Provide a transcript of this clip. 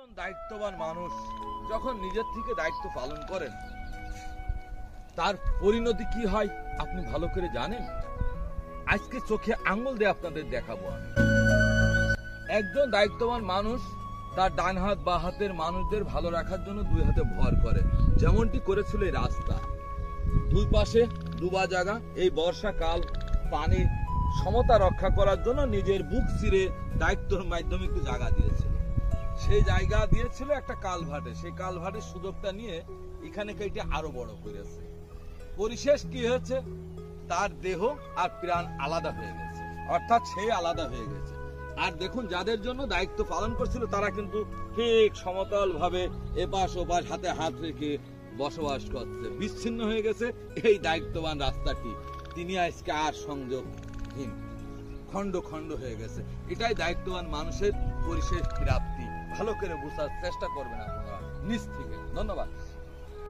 একজন দায়িত্ববান মানুষ যখন নিজের থেকে দায়িত্ব পালন করেন তার পরিণতি কি হয় আপনি ভালো করে জানেন। আজকে চোখে আঙ্গুল দিয়ে আপনাদের দেখাবো আমি। একজন দায়িত্ববান মানুষ তার ডান হাত বা হাতের মানুষদের ভালো রাখার জন্য দুই হাতে ভর করে, যেমনটি করেছিল এই রাস্তা। দুই পাশে ডুবা জায়গা, এই বর্ষাকাল পানি সমতা রক্ষা করার জন্য নিজের বুক চিরে দায়িত্বের মাধ্যমে একটু জায়গা দিয়েছিল। সেই জায়গা দিয়েছিল একটা কালভার্টে, সেই কালভার্টের সুযোগটা নিয়ে এখানে কেটে আরো বড় করেছে। পরিশেষ কি হয়েছে, তার দেহ আর প্রাণ আলাদা হয়ে গেছে, অর্থাৎ সে আলাদা হয়ে গেছে। আর দেখুন, যাদের জন্য দায়িত্ব পালন করছিল তারা কিন্তু ঠিক সমতল ভাবে এপাশ ওপাশ হাতে হাত রেখে বসবাস করছে। বিচ্ছিন্ন হয়ে গেছে এই দায়িত্ববান রাস্তাটি, তিনি আজকে আর সংযোগহীন, খন্ড খন্ড হয়ে গেছে। এটাই দায়িত্ববান মানুষের পরিশেষ প্রাপ্তি। ভালো করে বোঝার চেষ্টা করবেন আপনারা নিজ থেকে। ধন্যবাদ।